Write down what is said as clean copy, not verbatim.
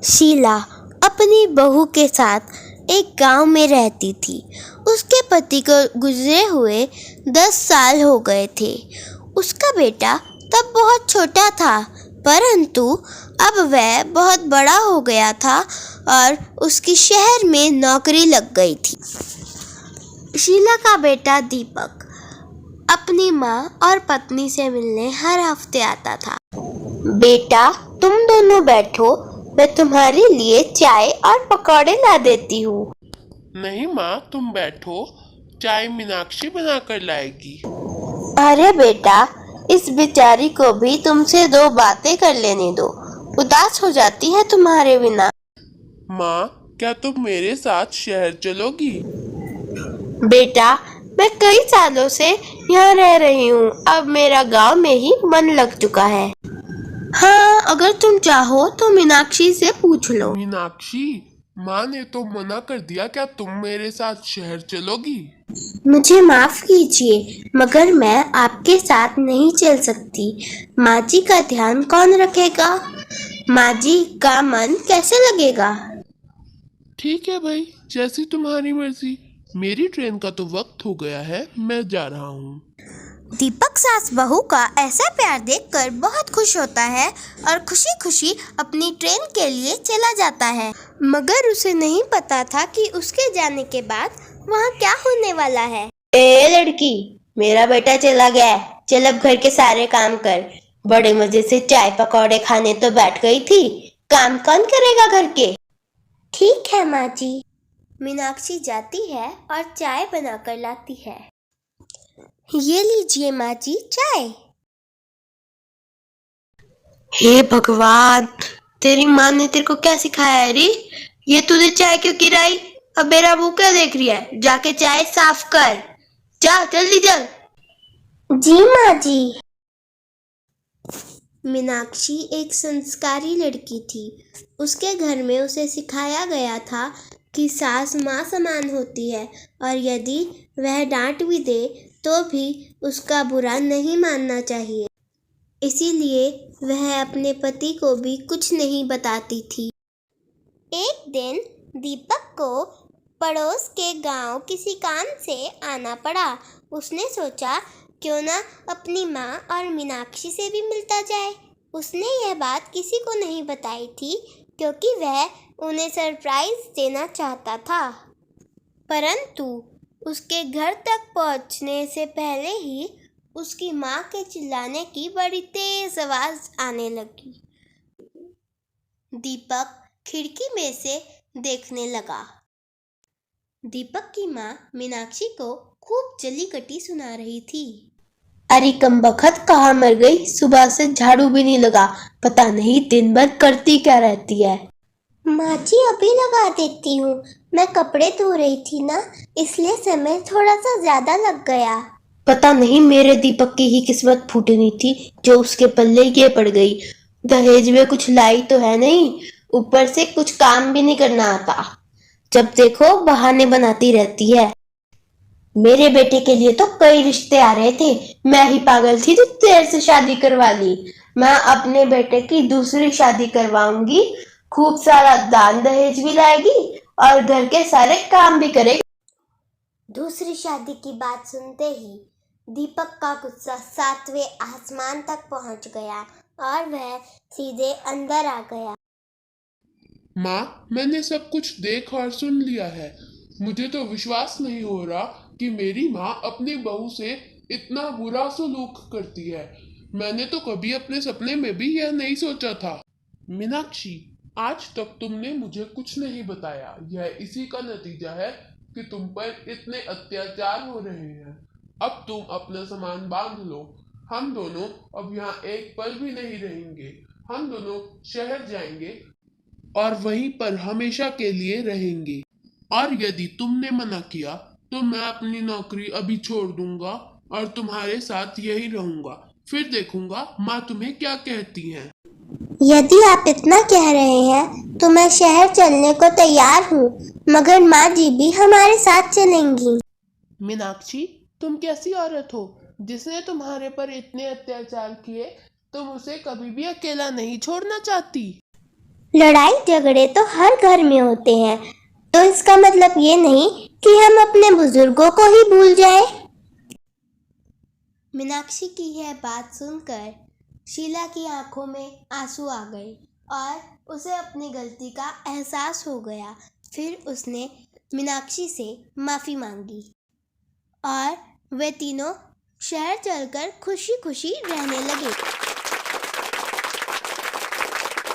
शीला अपनी बहू के साथ एक गांव में रहती थी। उसके पति को गुजरे हुए 10 साल हो गए थे। उसका बेटा तब बहुत छोटा था, परंतु अब वह बहुत बड़ा हो गया था और उसकी शहर में नौकरी लग गई थी। शीला का बेटा दीपक अपनी माँ और पत्नी से मिलने हर हफ्ते आता था। बेटा, तुम दोनों बैठो, मैं तुम्हारे लिए चाय और पकौड़े ला देती हूँ। नहीं माँ, तुम बैठो, चाय मीनाक्षी बनाकर लाएगी। अरे बेटा, इस बेचारी को भी तुमसे 2 बातें कर लेने दो, उदास हो जाती है तुम्हारे बिना। माँ, क्या तुम मेरे साथ शहर चलोगी? बेटा, मैं कई सालों से यहाँ रह रही हूँ, अब मेरा गांव में ही मन लग चुका है। हाँ, अगर तुम चाहो तो मीनाक्षी से पूछ लो। मीनाक्षी, माँ ने तो मना कर दिया, क्या तुम मेरे साथ शहर चलोगी? मुझे माफ कीजिए, मगर मैं आपके साथ नहीं चल सकती। माँ जी का ध्यान कौन रखेगा? माँ जी का मन कैसे लगेगा? ठीक है भाई, जैसी तुम्हारी मर्जी। मेरी ट्रेन का तो वक्त हो गया है, मैं जा रहा हूँ। दीपक सास बहू का ऐसा प्यार देखकर बहुत खुश होता है और खुशी खुशी अपनी ट्रेन के लिए चला जाता है। मगर उसे नहीं पता था कि उसके जाने के बाद वहाँ क्या होने वाला है। ए लड़की, मेरा बेटा चला गया है, चल अब घर के सारे काम कर। बड़े मजे से चाय पकौड़े खाने तो बैठ गई थी, काम कौन करेगा घर के? ठीक है माँ जी। मीनाक्षी जाती है और चाय बनाकर लाती है। ये लीजिए माँ जी चाय। हे भगवान, तेरी माँ ने तेरे को क्या सिखाया है रे? ये तूने चाय क्यों गिराई? अब मेरा मुंह क्या देख रही है? जाके चाय साफ कर, जा जल्दी चल। जी माँ जी। मीनाक्षी एक संस्कारी लड़की थी। उसके घर में उसे सिखाया गया था कि सास माँ समान होती है और यदि वह डांट भी दे तो भी उसका बुरा नहीं मानना चाहिए। इसीलिए वह अपने पति को भी कुछ नहीं बताती थी। एक दिन दीपक को पड़ोस के गांव किसी काम से आना पड़ा। उसने सोचा क्यों ना अपनी माँ और मीनाक्षी से भी मिलता जाए। उसने यह बात किसी को नहीं बताई थी क्योंकि वह उन्हें सरप्राइज देना चाहता था। परंतु उसके घर तक पहुंचने से पहले ही उसकी माँ के चिल्लाने की बड़ी तेज आवाज आने लगी। दीपक खिड़की में से देखने लगा। दीपक की माँ मीनाक्षी को खूब जली कटी सुना रही थी। अरे कमबख्त, कहाँ मर गई? सुबह से झाड़ू भी नहीं लगा, पता नहीं दिन भर करती क्या रहती है। माँ जी अभी लगा देती हूँ, मैं कपड़े धो रही थी ना, इसलिए समय थोड़ा सा ज्यादा लग गया। पता नहीं मेरे दीपक की ही किस्मत फूटनी थी जो उसके पल्ले ये पड़ गई। दहेज में कुछ लाई तो है नहीं, ऊपर से कुछ काम भी नहीं करना आता। जब देखो बहाने बनाती रहती है। मेरे बेटे के लिए तो कई रिश्ते आ रहे थे, मैं ही पागल थी जो तेरे से शादी करवा ली। मैं अपने बेटे की दूसरी शादी करवाऊंगी, खूब सारा दान दहेज भी लाएगी और घर के सारे काम भी करेगी। दूसरी शादी की बात सुनते ही दीपक का गुस्सा 7वें आसमान तक पहुंच गया और वह सीधे अंदर आ गया। माँ, मैंने सब कुछ देख और सुन लिया है। मुझे तो विश्वास नहीं हो रहा कि मेरी माँ अपनी बहू से इतना बुरा सलूक करती है। मैंने तो कभी अपने सपने में भी यह नहीं सोचा था। मीनाक्षी, आज तक तुमने मुझे कुछ नहीं बताया। यह इसी का नतीजा है कि तुम पर इतने अत्याचार हो रहे हैं। अब तुम अपना सामान बांध लो। हम दोनों अब यहाँ एक पल भी नहीं रहेंगे। हम दोनों शहर जाएंगे और वहीं पर हमेशा के लिए रहेंगे। और यदि तुमने मना किया तो मैं अपनी नौकरी अभी छोड़ दूंगा और तुम्हारे साथ यही रहूंगा। फिर देखूंगा माँ तुम्हें क्या कहती हैं। यदि आप इतना कह रहे हैं तो मैं शहर चलने को तैयार हूँ, मगर माँ जी भी हमारे साथ चलेंगी। मीनाक्षी, तुम कैसी औरत हो? जिसने तुम्हारे पर इतने अत्याचार किए, तुम उसे कभी भी अकेला नहीं छोड़ना चाहती। लड़ाई झगड़े तो हर घर में होते हैं, तो इसका मतलब ये नहीं कि हम अपने बुजुर्गों को ही भूल जाएं। मीनाक्षी की यह बात सुनकर शीला की आंखों में आंसू आ गए और उसे अपनी गलती का एहसास हो गया। फिर उसने मीनाक्षी से माफ़ी मांगी और वे तीनों शहर चलकर खुशी खुशी रहने लगे।